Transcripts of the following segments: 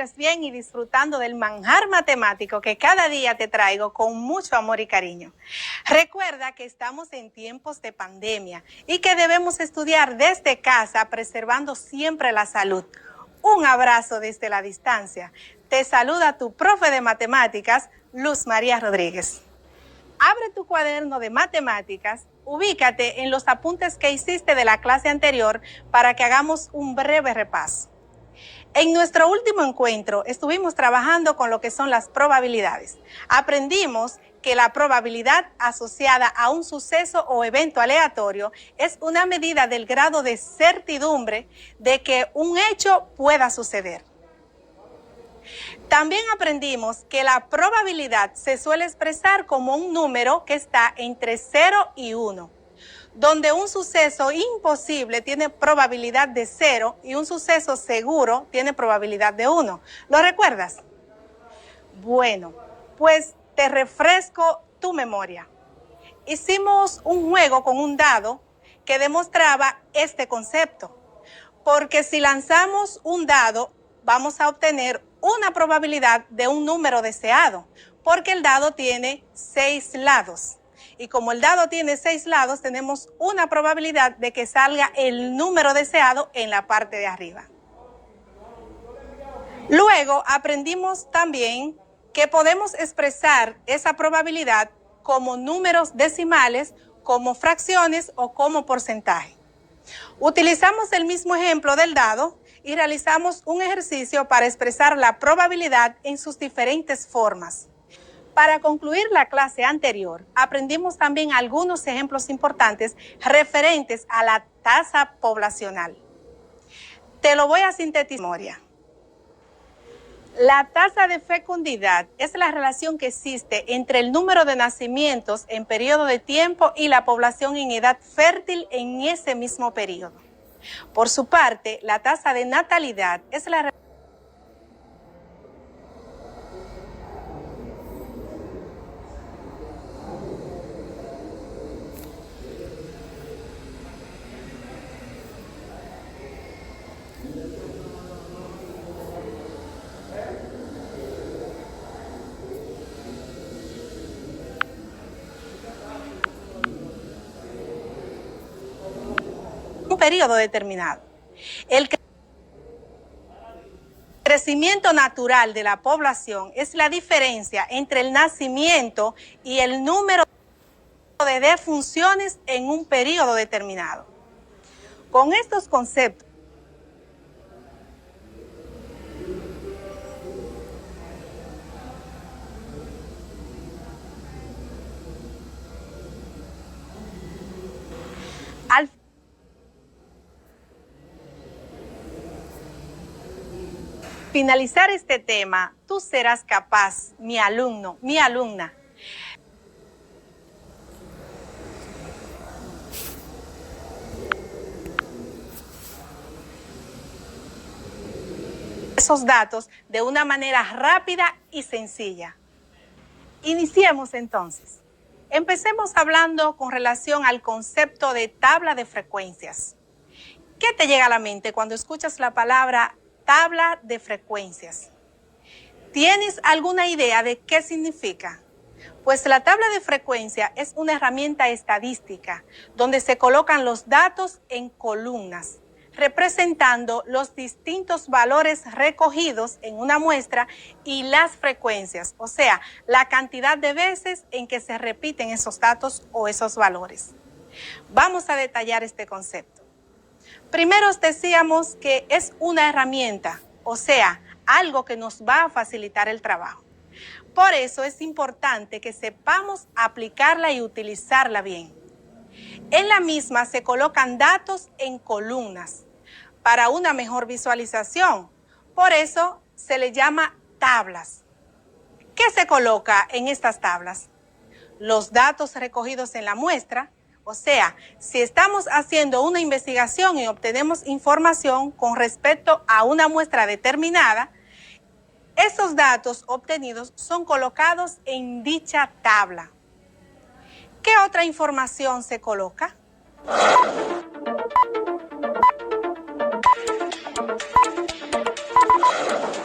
encuentres bien y disfrutando del manjar matemático que cada día te traigo con mucho amor y cariño. Recuerda que estamos en tiempos de pandemia y que debemos estudiar desde casa preservando siempre la salud. Un abrazo desde la distancia. Te saluda tu profe de matemáticas, Luz María Rodríguez. Abre tu cuaderno de matemáticas, ubícate en los apuntes que hiciste de la clase anterior para que hagamos un breve repaso. En nuestro último encuentro estuvimos trabajando con lo que son las probabilidades. Aprendimos que la probabilidad asociada a un suceso o evento aleatorio es una medida del grado de certidumbre de que un hecho pueda suceder. También aprendimos que la probabilidad se suele expresar como un número que está entre 0 y 1, donde un suceso imposible tiene probabilidad de 0 y un suceso seguro tiene probabilidad de 1. ¿Lo recuerdas? Bueno, pues te refresco tu memoria. Hicimos un juego con un dado que demostraba este concepto, porque si lanzamos un dado, vamos a obtener una probabilidad de un número deseado, porque el dado tiene 6 lados. Y como el dado tiene 6 lados, tenemos una probabilidad de que salga el número deseado en la parte de arriba. Luego aprendimos también que podemos expresar esa probabilidad como números decimales, como fracciones o como porcentaje. Utilizamos el mismo ejemplo del dado y realizamos un ejercicio para expresar la probabilidad en sus diferentes formas. Para concluir la clase anterior, aprendimos también algunos ejemplos importantes referentes a la tasa poblacional. Te lo voy a sintetizar. La tasa de fecundidad es la relación que existe entre el número de nacimientos en periodo de tiempo y la población en edad fértil en ese mismo periodo. Por su parte, la tasa de natalidad es la un periodo determinado. El crecimiento natural de la población es la diferencia entre el nacimiento y el número de defunciones en un periodo determinado. Con estos conceptos, al finalizar este tema, tú serás capaz, mi alumno, mi alumna, esos datos de una manera rápida y sencilla. Iniciemos entonces. Empecemos hablando con relación al concepto de tabla de frecuencias. ¿Qué te llega a la mente cuando escuchas la palabra tabla de frecuencias? ¿Tienes alguna idea de qué significa? Pues la tabla de frecuencia es una herramienta estadística donde se colocan los datos en columnas, representando los distintos valores recogidos en una muestra y las frecuencias, o sea, la cantidad de veces en que se repiten esos datos o esos valores. Vamos a detallar este concepto. Primero os decíamos que es una herramienta, o sea, algo que nos va a facilitar el trabajo. Por eso es importante que sepamos aplicarla y utilizarla bien. En la misma se colocan datos en columnas para una mejor visualización. Por eso se le llama tablas. ¿Qué se coloca en estas tablas? Los datos recogidos en la muestra. O sea, si estamos haciendo una investigación y obtenemos información con respecto a una muestra determinada, esos datos obtenidos son colocados en dicha tabla. ¿Qué otra información se coloca?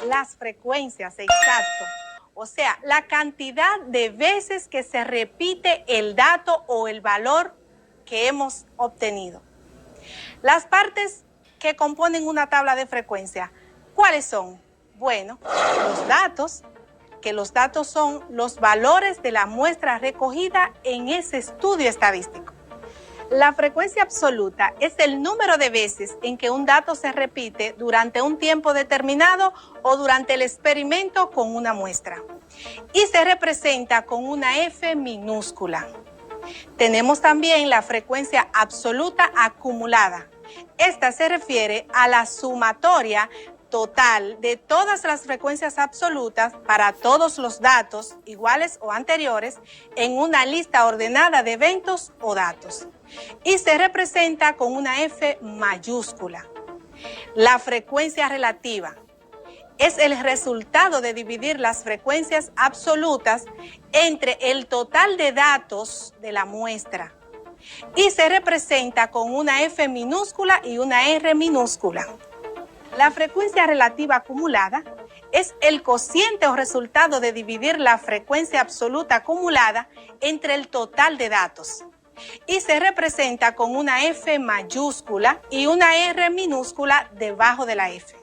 las frecuencias, exacto. O sea, la cantidad de veces que se repite el dato o el valor que hemos obtenido. Las partes que componen una tabla de frecuencia, ¿cuáles son? Bueno, los datos, que los datos son los valores de la muestra recogida en ese estudio estadístico. La frecuencia absoluta es el número de veces en que un dato se repite durante un tiempo determinado o durante el experimento con una muestra. Y se representa con una F minúscula. Tenemos también la frecuencia absoluta acumulada. Esta se refiere a la sumatoria total de todas las frecuencias absolutas para todos los datos iguales o anteriores en una lista ordenada de eventos o datos. Y se representa con una F mayúscula. La frecuencia relativa es el resultado de dividir las frecuencias absolutas entre el total de datos de la muestra y se representa con una F minúscula y una R minúscula. La frecuencia relativa acumulada es el cociente o resultado de dividir la frecuencia absoluta acumulada entre el total de datos y se representa con una F mayúscula y una R minúscula debajo de la F.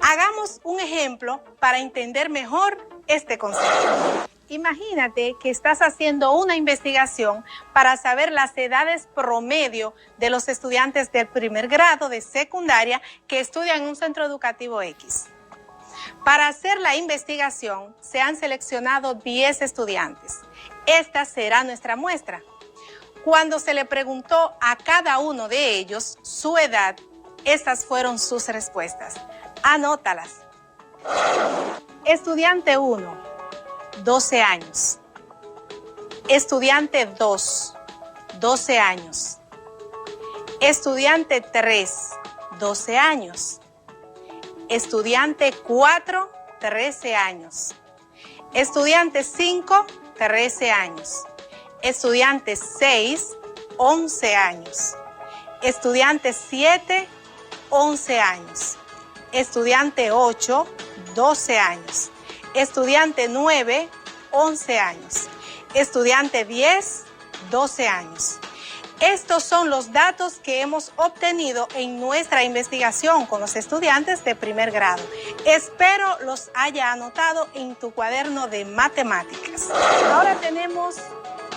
Hagamos un ejemplo para entender mejor este concepto. Imagínate que estás haciendo una investigación para saber las edades promedio de los estudiantes del primer grado de secundaria que estudian en un centro educativo X. Para hacer la investigación se han seleccionado 10 estudiantes. Esta será nuestra muestra. Cuando se le preguntó a cada uno de ellos su edad, estas fueron sus respuestas. Anótalas. Estudiante 1. 12 años. Estudiante 2, 12 años. Estudiante 3, 12 años. Estudiante 4, 13 años. Estudiante 5, 13 años. Estudiante 6, 11 años. Estudiante 7, 11 años. Estudiante 8, 12 años. Estudiante 9, 11 años. Estudiante 10, 12 años. Estos son los datos que hemos obtenido en nuestra investigación con los estudiantes de primer grado. Espero los haya anotado en tu cuaderno de matemáticas. Ahora tenemos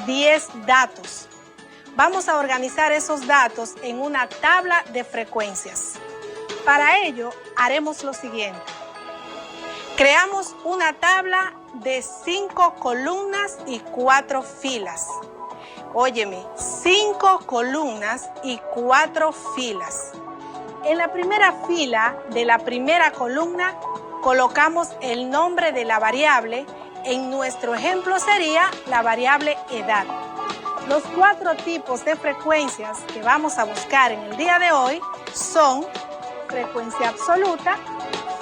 10 datos. Vamos a organizar esos datos en una tabla de frecuencias. Para ello, haremos lo siguiente. Creamos una tabla de 5 columnas y 4 filas. Óyeme, 5 columnas y 4 filas. En la primera fila de la primera columna colocamos el nombre de la variable. En nuestro ejemplo sería la variable edad. Los 4 tipos de frecuencias que vamos a buscar en el día de hoy son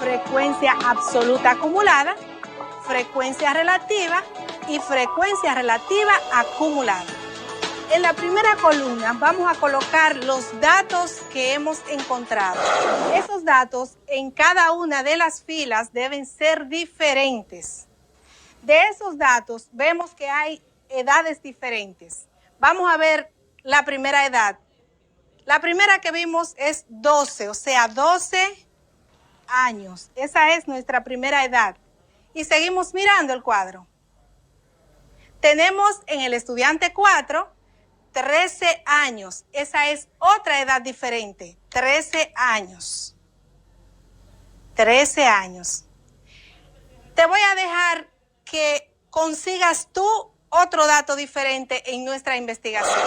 frecuencia absoluta acumulada, frecuencia relativa y frecuencia relativa acumulada. En la primera columna vamos a colocar los datos que hemos encontrado. Esos datos en cada una de las filas deben ser diferentes. De esos datos vemos que hay edades diferentes. Vamos a ver la primera edad. La primera que vimos es 12, o sea, 12 años. Esa es nuestra primera edad. Y seguimos mirando el cuadro. Tenemos en el estudiante 4, 13 años. Esa es otra edad diferente. 13 años. 13 años. Te voy a dejar que consigas tú otro dato diferente en nuestra investigación.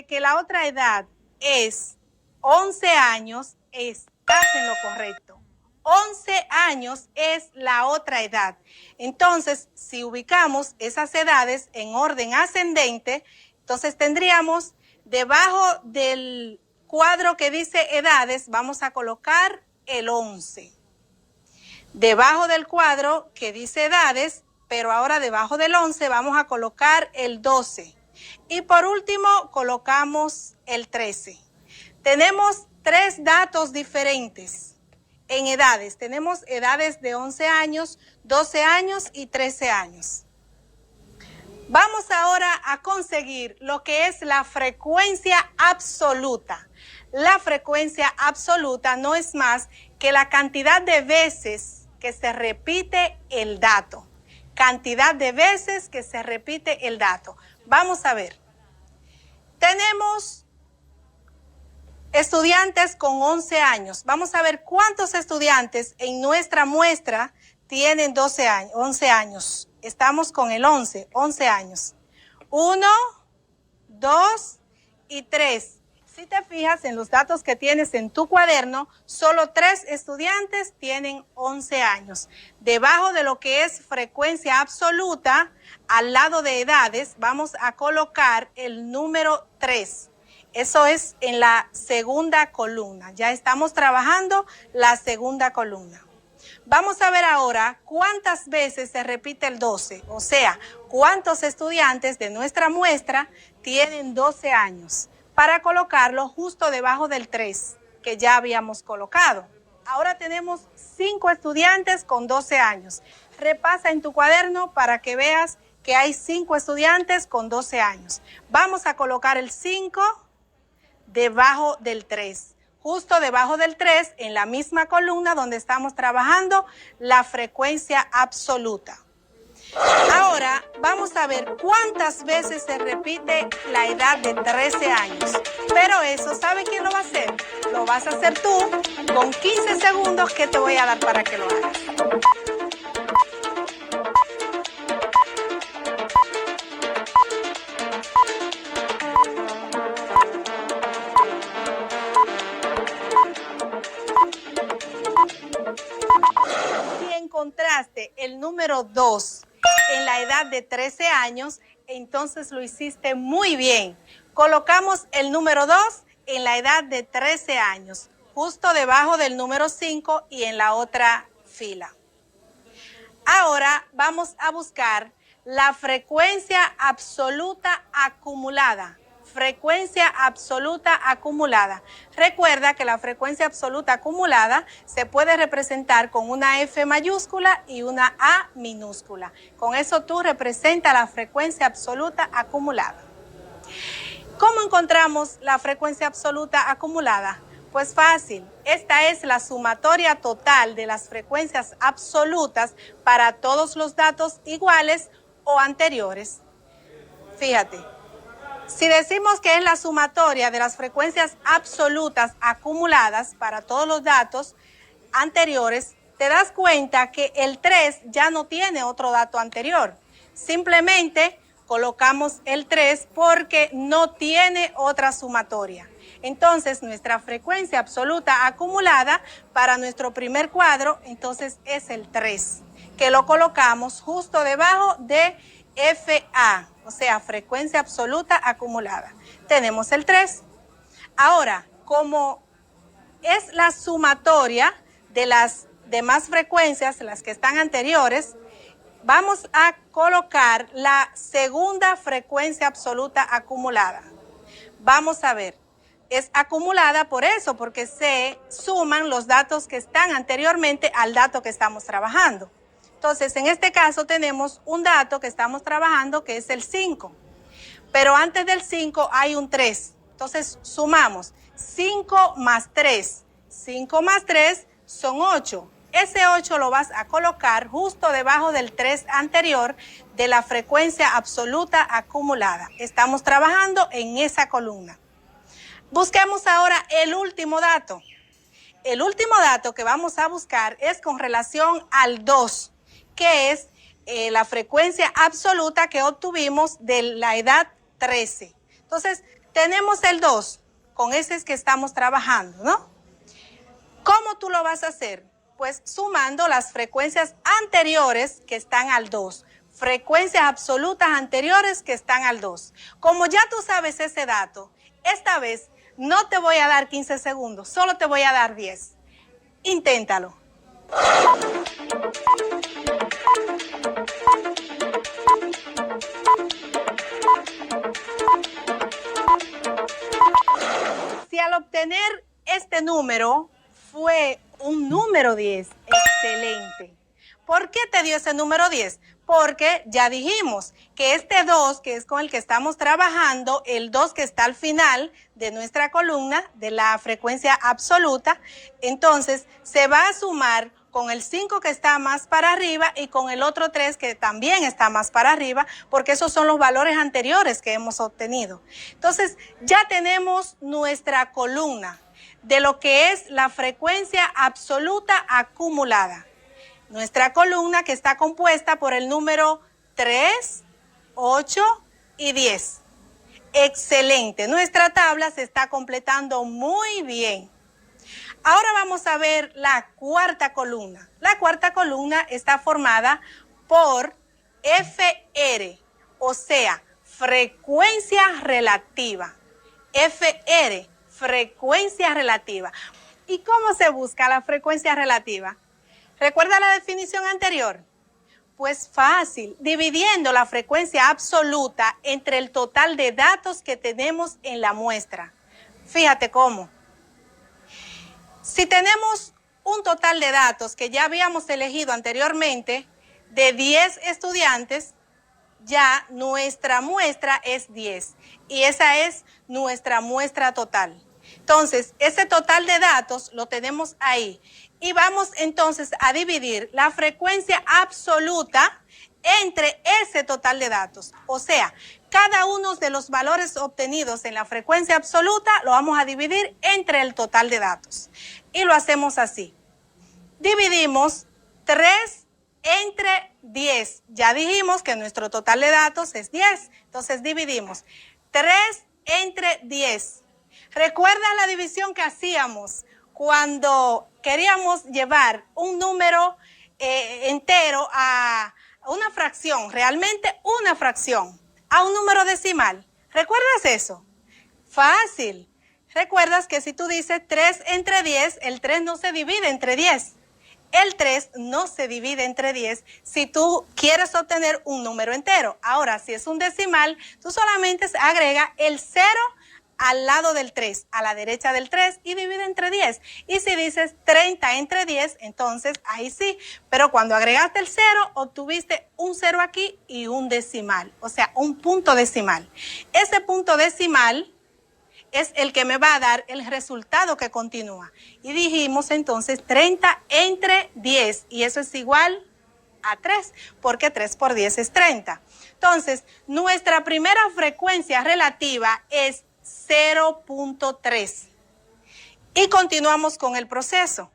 Que la otra edad es 11 años, estás en lo correcto. 11 años es la otra edad. Entonces, si ubicamos esas edades en orden ascendente, entonces tendríamos debajo del cuadro que dice edades, vamos a colocar el 11. Debajo del cuadro que dice edades, pero ahora debajo del 11 vamos a colocar el 12. Y por último colocamos el 13. Tenemos 3 datos diferentes en edades. Tenemos edades de 11 años, 12 años y 13 años. Vamos ahora a conseguir lo que es la frecuencia absoluta. La frecuencia absoluta no es más que la cantidad de veces que se repite el dato. Cantidad de veces que se repite el dato. Vamos a ver. Tenemos estudiantes con 11 años. Vamos a ver cuántos estudiantes en nuestra muestra tienen 11 años. Estamos con el 11 años. 1, 2 y 3. Si te fijas en los datos que tienes en tu cuaderno, solo 3 estudiantes tienen 11 años. Debajo de lo que es frecuencia absoluta, al lado de edades, vamos a colocar el número 3. Eso es en la segunda columna. Ya estamos trabajando la segunda columna. Vamos a ver ahora cuántas veces se repite el 12, o sea, cuántos estudiantes de nuestra muestra tienen 12 años, para colocarlo justo debajo del 3 que ya habíamos colocado. Ahora tenemos 5 estudiantes con 12 años. Repasa en tu cuaderno para que veas que hay 5 estudiantes con 12 años. Vamos a colocar el 5 debajo del 3. Justo debajo del 3, en la misma columna donde estamos trabajando la frecuencia absoluta. Ahora vamos a ver cuántas veces se repite la edad de 13 años. Pero eso, ¿sabe quién lo va a hacer? Lo vas a hacer tú con 15 segundos que te voy a dar para que lo hagas. Si encontraste el número 2 en la edad de 13 años, entonces lo hiciste muy bien. Colocamos el número 2 en la edad de 13 años, justo debajo del número 5 y en la otra fila. Ahora vamos a buscar la frecuencia absoluta acumulada. Frecuencia absoluta acumulada. Recuerda que la frecuencia absoluta acumulada se puede representar con una F mayúscula y una A minúscula. Con eso tú representas la frecuencia absoluta acumulada. ¿Cómo encontramos la frecuencia absoluta acumulada? Pues fácil, esta es la sumatoria total de las frecuencias absolutas para todos los datos iguales o anteriores. Fíjate. Si decimos que es la sumatoria de las frecuencias absolutas acumuladas para todos los datos anteriores, te das cuenta que el 3 ya no tiene otro dato anterior. Simplemente colocamos el 3 porque no tiene otra sumatoria. Entonces, nuestra frecuencia absoluta acumulada para nuestro primer cuadro, entonces es el 3, que lo colocamos justo debajo de FA, o sea, frecuencia absoluta acumulada. Tenemos el 3. Ahora, como es la sumatoria de las demás frecuencias, las que están anteriores, vamos a colocar la segunda frecuencia absoluta acumulada. Vamos a ver, es acumulada por eso, porque se suman los datos que están anteriormente al dato que estamos trabajando. Entonces, en este caso tenemos un dato que estamos trabajando que es el 5. Pero antes del 5 hay un 3. Entonces, sumamos 5 más 3. 5 más 3 son 8. Ese 8 lo vas a colocar justo debajo del 3 anterior de la frecuencia absoluta acumulada. Estamos trabajando en esa columna. Busquemos ahora el último dato. El último dato que vamos a buscar es con relación al 2. Que es la frecuencia absoluta que obtuvimos de la edad 13. Entonces, tenemos el 2, con ese es que estamos trabajando, ¿no? ¿Cómo tú lo vas a hacer? Pues sumando las frecuencias anteriores que están al 2, frecuencias absolutas anteriores que están al 2. Como ya tú sabes ese dato, esta vez no te voy a dar 15 segundos, solo te voy a dar 10. Inténtalo. al obtener este número fue un número 10. Excelente. ¿Por qué te dio ese número 10? Porque ya dijimos que este 2, que es con el que estamos trabajando, el 2 que está al final de nuestra columna de la frecuencia absoluta, entonces se va a sumar con el 5 que está más para arriba y con el otro 3 que también está más para arriba, porque esos son los valores anteriores que hemos obtenido. Entonces ya tenemos nuestra columna de lo que es la frecuencia absoluta acumulada. Nuestra columna que está compuesta por el número 3, 8 y 10. Excelente. Nuestra tabla se está completando muy bien. Ahora vamos a ver la cuarta columna. La cuarta columna está formada por FR, o sea, frecuencia relativa. FR, frecuencia relativa. ¿Y cómo se busca la frecuencia relativa? ¿Recuerda la definición anterior? Pues fácil, dividiendo la frecuencia absoluta entre el total de datos que tenemos en la muestra. Fíjate cómo. Si tenemos un total de datos que ya habíamos elegido anteriormente de 10 estudiantes, ya nuestra muestra es 10 y esa es nuestra muestra total. Entonces, ese total de datos lo tenemos ahí. Y vamos entonces a dividir la frecuencia absoluta entre ese total de datos. O sea, cada uno de los valores obtenidos en la frecuencia absoluta lo vamos a dividir entre el total de datos. Y lo hacemos así. Dividimos 3 entre 10. Ya dijimos que nuestro total de datos es 10. Entonces dividimos 3 entre 10. ¿Recuerdas la división que hacíamos cuando queríamos llevar un número entero a una fracción, realmente una fracción, a un número decimal? ¿Recuerdas eso? Fácil. ¿Recuerdas que si tú dices 3 entre 10, el 3 no se divide entre 10? El 3 no se divide entre 10 si tú quieres obtener un número entero. Ahora, si es un decimal, tú solamente agrega el 0 al lado del 3, a la derecha del 3 y divide entre 10. Y si dices 30 entre 10, entonces ahí sí. Pero cuando agregaste el 0, obtuviste un 0 aquí y un decimal, o sea, un punto decimal. Ese punto decimal es el que me va a dar el resultado que continúa. Y dijimos entonces 30 entre 10 y eso es igual a 3, porque 3 por 10 es 30. Entonces, nuestra primera frecuencia relativa es 0.3 y continuamos con el proceso.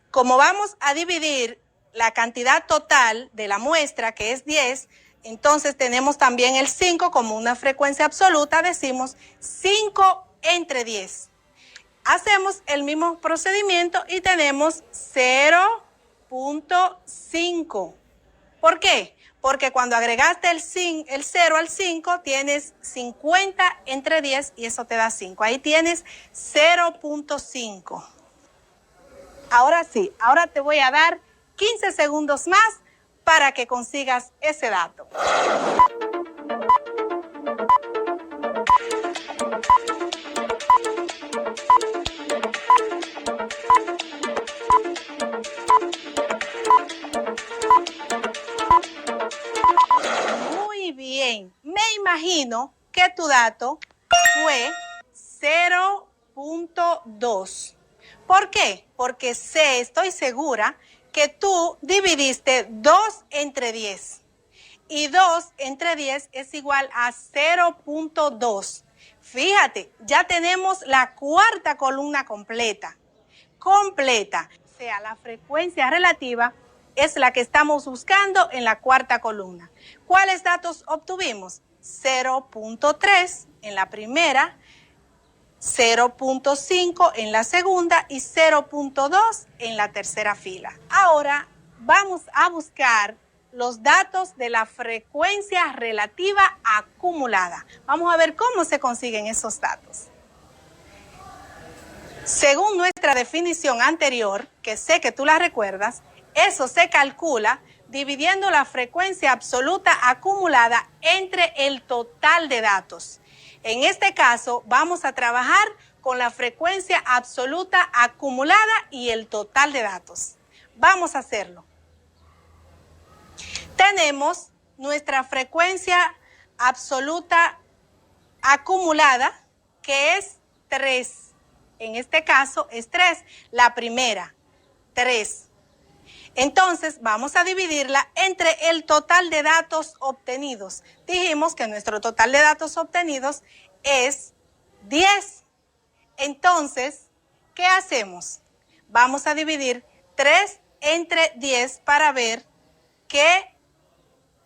Como vamos a dividir la cantidad total de la muestra, que es 10, entonces tenemos también el 5 como una frecuencia absoluta, decimos 5 entre 10. Hacemos el mismo procedimiento y tenemos 0.5. ¿Por qué? Porque cuando agregaste el 0 al 5, tienes 50 entre 10 y eso te da 5. Ahí tienes 0.5. Ahora sí, ahora te voy a dar 15 segundos más para que consigas ese dato. Muy bien, me imagino que tu dato fue 0.2. ¿Por qué? Porque estoy segura que tú dividiste 2 entre 10. Y 2 entre 10 es igual a 0.2. Fíjate, ya tenemos la cuarta columna completa. O sea, la frecuencia relativa es la que estamos buscando en la cuarta columna. ¿Cuáles datos obtuvimos? 0.3 en la primera, 0.5 en la segunda y 0.2 en la tercera fila. Ahora vamos a buscar los datos de la frecuencia relativa acumulada. Vamos a ver cómo se consiguen esos datos. Según nuestra definición anterior, que sé que tú la recuerdas, eso se calcula dividiendo la frecuencia absoluta acumulada entre el total de datos. En este caso, vamos a trabajar con la frecuencia absoluta acumulada y el total de datos. Vamos a hacerlo. Tenemos nuestra frecuencia absoluta acumulada, que es 3. En este caso es 3, la primera, 3. Entonces vamos a dividirla entre el total de datos obtenidos. Dijimos que nuestro total de datos obtenidos es 10. Entonces, ¿qué hacemos? Vamos a dividir 3 entre 10 para ver qué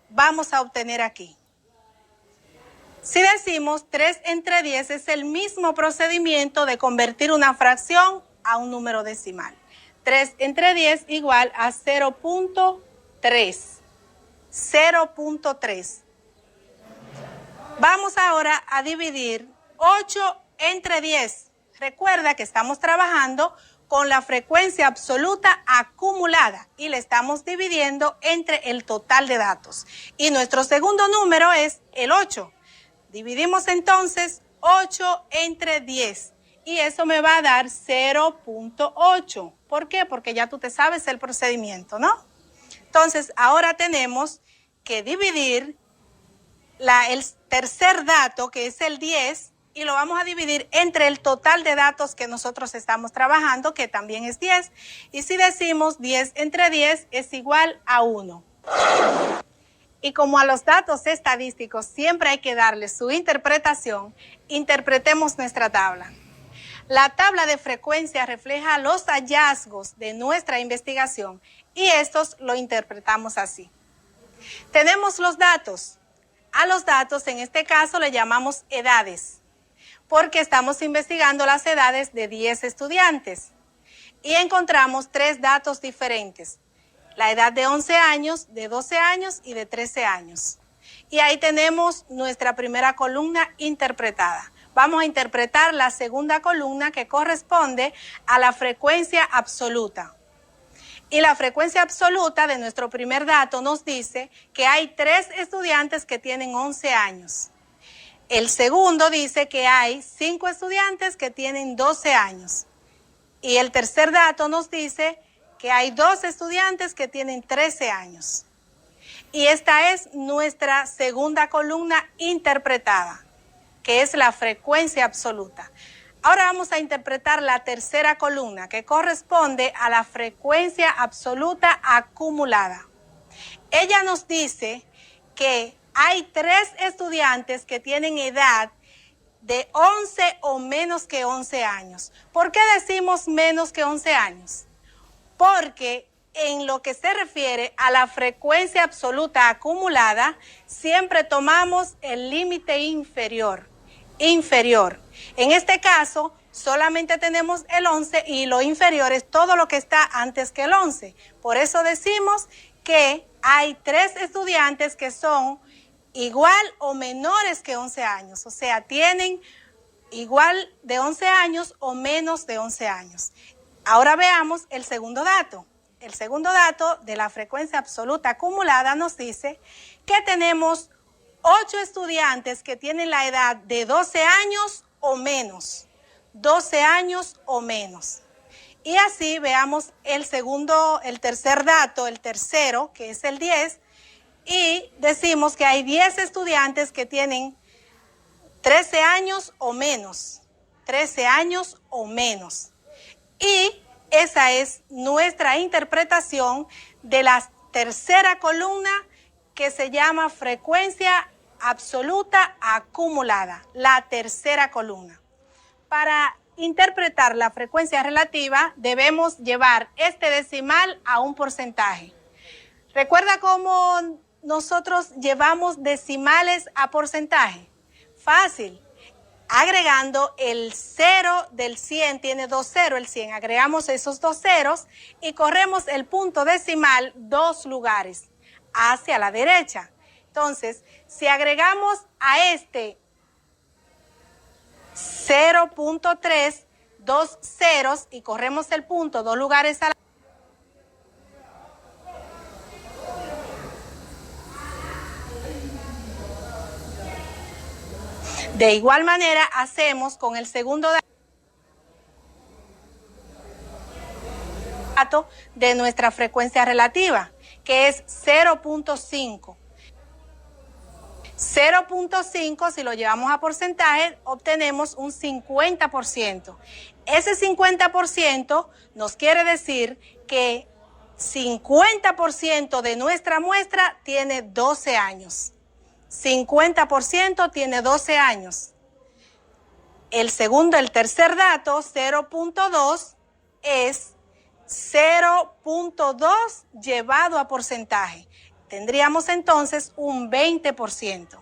vamos a obtener aquí. Si decimos 3 entre 10 es el mismo procedimiento de convertir una fracción a un número decimal. 3 entre 10 igual a 0.3. 0.3. Vamos ahora a dividir 8 entre 10. Recuerda que estamos trabajando con la frecuencia absoluta acumulada y le estamos dividiendo entre el total de datos. Y nuestro segundo número es el 8. Dividimos entonces 8 entre 10 y eso me va a dar 0.8. ¿Por qué? Porque ya tú te sabes el procedimiento, ¿no? Entonces, ahora tenemos que dividir el tercer dato, que es el 10, y lo vamos a dividir entre el total de datos que nosotros estamos trabajando, que también es 10. Y si decimos 10 entre 10 es igual a 1. Y como a los datos estadísticos siempre hay que darle su interpretación, interpretemos nuestra tabla. La tabla de frecuencia refleja los hallazgos de nuestra investigación y estos lo interpretamos así. Tenemos los datos. A los datos, en este caso, le llamamos edades, porque estamos investigando las edades de 10 estudiantes. Y encontramos 3 datos diferentes. La edad de 11 años, de 12 años y de 13 años. Y ahí tenemos nuestra primera columna interpretada. Vamos a interpretar la segunda columna que corresponde a la frecuencia absoluta. Y la frecuencia absoluta de nuestro primer dato nos dice que hay 3 estudiantes que tienen 11 años. El segundo dice que hay 5 estudiantes que tienen 12 años. Y el tercer dato nos dice que hay 2 estudiantes que tienen 13 años. Y esta es nuestra segunda columna interpretada, que es la frecuencia absoluta. Ahora vamos a interpretar la tercera columna, que corresponde a la frecuencia absoluta acumulada. Ella nos dice que hay 3 estudiantes que tienen edad de 11 o menos que 11 años. ¿Por qué decimos menos que 11 años? Porque en lo que se refiere a la frecuencia absoluta acumulada, siempre tomamos el límite inferior. En este caso, solamente tenemos el 11 y lo inferior es todo lo que está antes que el 11. Por eso decimos que hay 3 estudiantes que son igual o menores que 11 años. O sea, tienen igual de 11 años o menos de 11 años. Ahora veamos el segundo dato. El segundo dato de la frecuencia absoluta acumulada nos dice que tenemos 8 estudiantes que tienen la edad de 12 años o menos. 12 años o menos. Y así veamos el tercer dato, el tercero, que es el 10, y decimos que hay 10 estudiantes que tienen 13 años o menos. 13 años o menos. Y esa es nuestra interpretación de la tercera columna, que se llama frecuencia absoluta acumulada, la tercera columna. Para interpretar la frecuencia relativa debemos llevar este decimal a un porcentaje. ¿Recuerda cómo nosotros llevamos decimales a porcentaje? Fácil. Agregando el 0 del 100, tiene 2 ceros el 100, agregamos esos 2 ceros y corremos el punto decimal 2 lugares hacia la derecha. Entonces, si agregamos a este 0.3, 2 ceros y corremos el punto 2 lugares a la De igual manera hacemos con el segundo dato. dato de nuestra frecuencia relativa, que es 0.5. 0.5, si lo llevamos a porcentaje, obtenemos un 50%. Ese 50% nos quiere decir que 50% de nuestra muestra tiene 12 años. 50% tiene 12 años. El tercer dato, 0.2, es 0.2 llevado a porcentaje. Tendríamos entonces un 20%.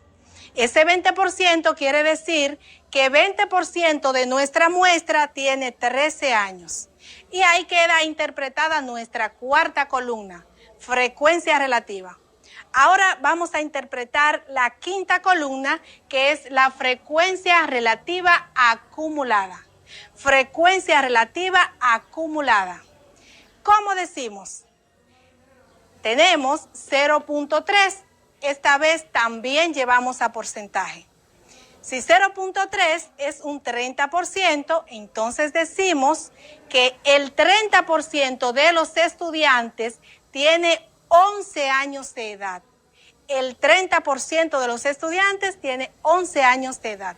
Ese 20% quiere decir que 20% de nuestra muestra tiene 13 años. Y ahí queda interpretada nuestra cuarta columna, frecuencia relativa. Ahora vamos a interpretar la quinta columna, que es la frecuencia relativa acumulada. Frecuencia relativa acumulada. ¿Cómo decimos? Tenemos 0.3, esta vez también llevamos a porcentaje. Si 0.3 es un 30%, entonces decimos que el 30% de los estudiantes tiene 11 años de edad. El 30% de los estudiantes tiene 11 años de edad.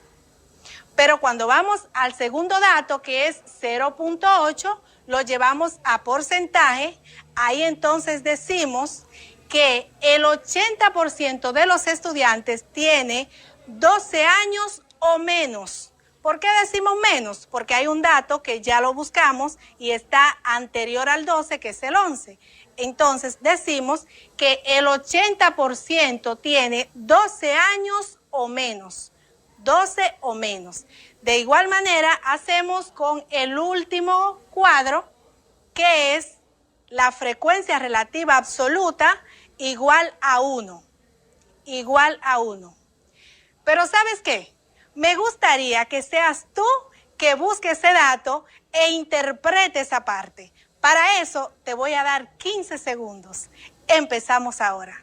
Pero cuando vamos al segundo dato, que es 0.8, lo llevamos a porcentaje. Ahí entonces decimos que el 80% de los estudiantes tiene 12 años o menos. ¿Por qué decimos menos? Porque hay un dato que ya lo buscamos y está anterior al 12, que es el 11. Entonces decimos que el 80% tiene 12 años o menos. 12 o menos. De igual manera hacemos con el último cuadro, que es la frecuencia relativa absoluta igual a 1. Igual a 1. Pero ¿sabes qué? Me gustaría que seas tú que busques ese dato e interprete esa parte. Para eso te voy a dar 15 segundos. Empezamos ahora.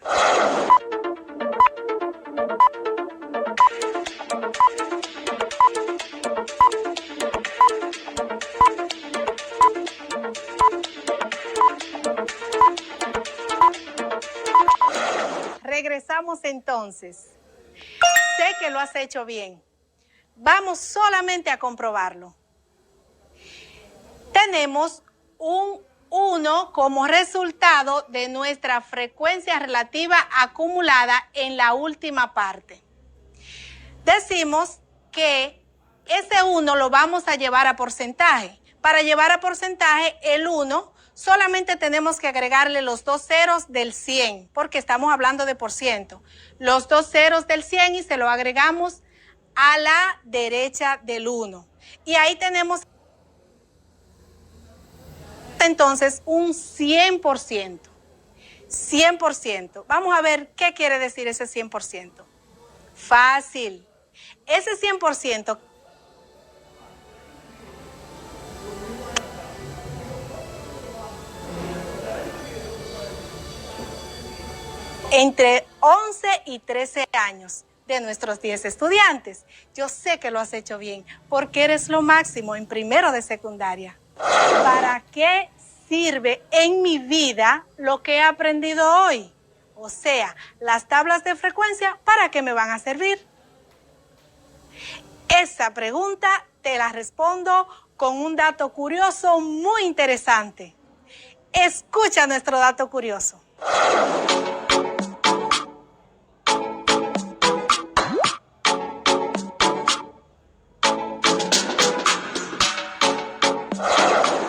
Regresamos entonces. Sé que lo has hecho bien. Vamos solamente a comprobarlo. Tenemos un 1 como resultado de nuestra frecuencia relativa acumulada en la última parte. Decimos que ese 1 lo vamos a llevar a porcentaje. Para llevar a porcentaje el 1, solamente tenemos que agregarle los 2 ceros del 100, porque estamos hablando de por ciento. Los 2 ceros del 100 y se lo agregamos a la derecha del 1. Y ahí tenemos entonces un 100%. 100%. Vamos a ver qué quiere decir ese 100%. Fácil. Ese 100% entre 11 y 13 años de nuestros 10 estudiantes. Yo sé que lo has hecho bien, porque eres lo máximo en primero de secundaria. ¿Para qué sirve en mi vida lo que he aprendido hoy? O sea, las tablas de frecuencia, ¿para qué me van a servir? Esa pregunta te la respondo con un dato curioso muy interesante. Escucha nuestro dato curioso.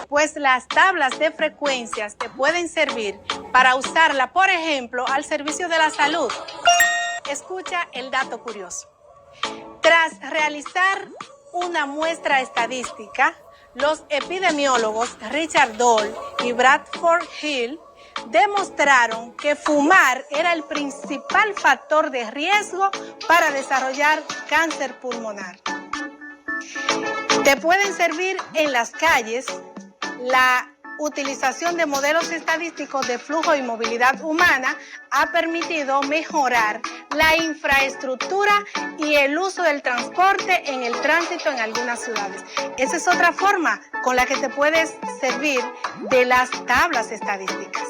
Pues las tablas de frecuencias te pueden servir para usarla, por ejemplo, al servicio de la salud. Escucha el dato curioso. Tras realizar una muestra estadística, los epidemiólogos Richard Doll y Bradford Hill demostraron que fumar era el principal factor de riesgo para desarrollar cáncer pulmonar. Te pueden servir en las calles. La utilización de modelos estadísticos de flujo y movilidad humana ha permitido mejorar la infraestructura y el uso del transporte en el tránsito en algunas ciudades. Esa es otra forma con la que te puedes servir de las tablas estadísticas.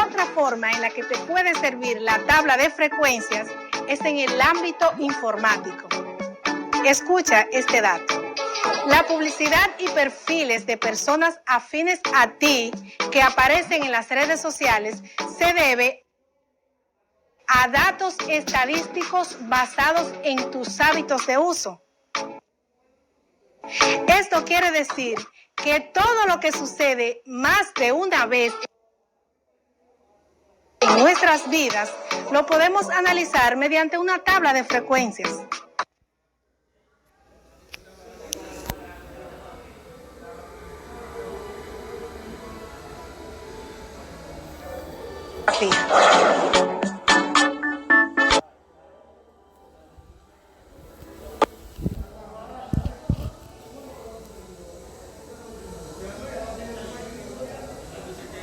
Otra forma en la que te puede servir la tabla de frecuencias es en el ámbito informático. Escucha este dato. La publicidad y perfiles de personas afines a ti que aparecen en las redes sociales se debe a datos estadísticos basados en tus hábitos de uso. Esto quiere decir que todo lo que sucede más de una vez en nuestras vidas lo podemos analizar mediante una tabla de frecuencias.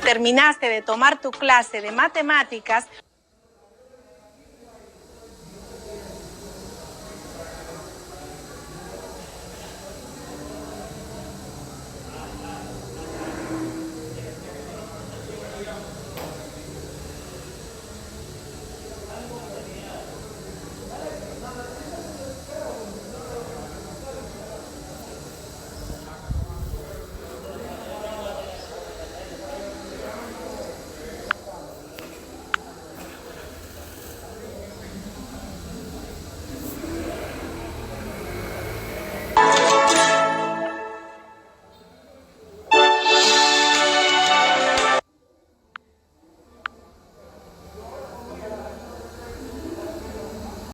Terminaste de tomar tu clase de matemáticas,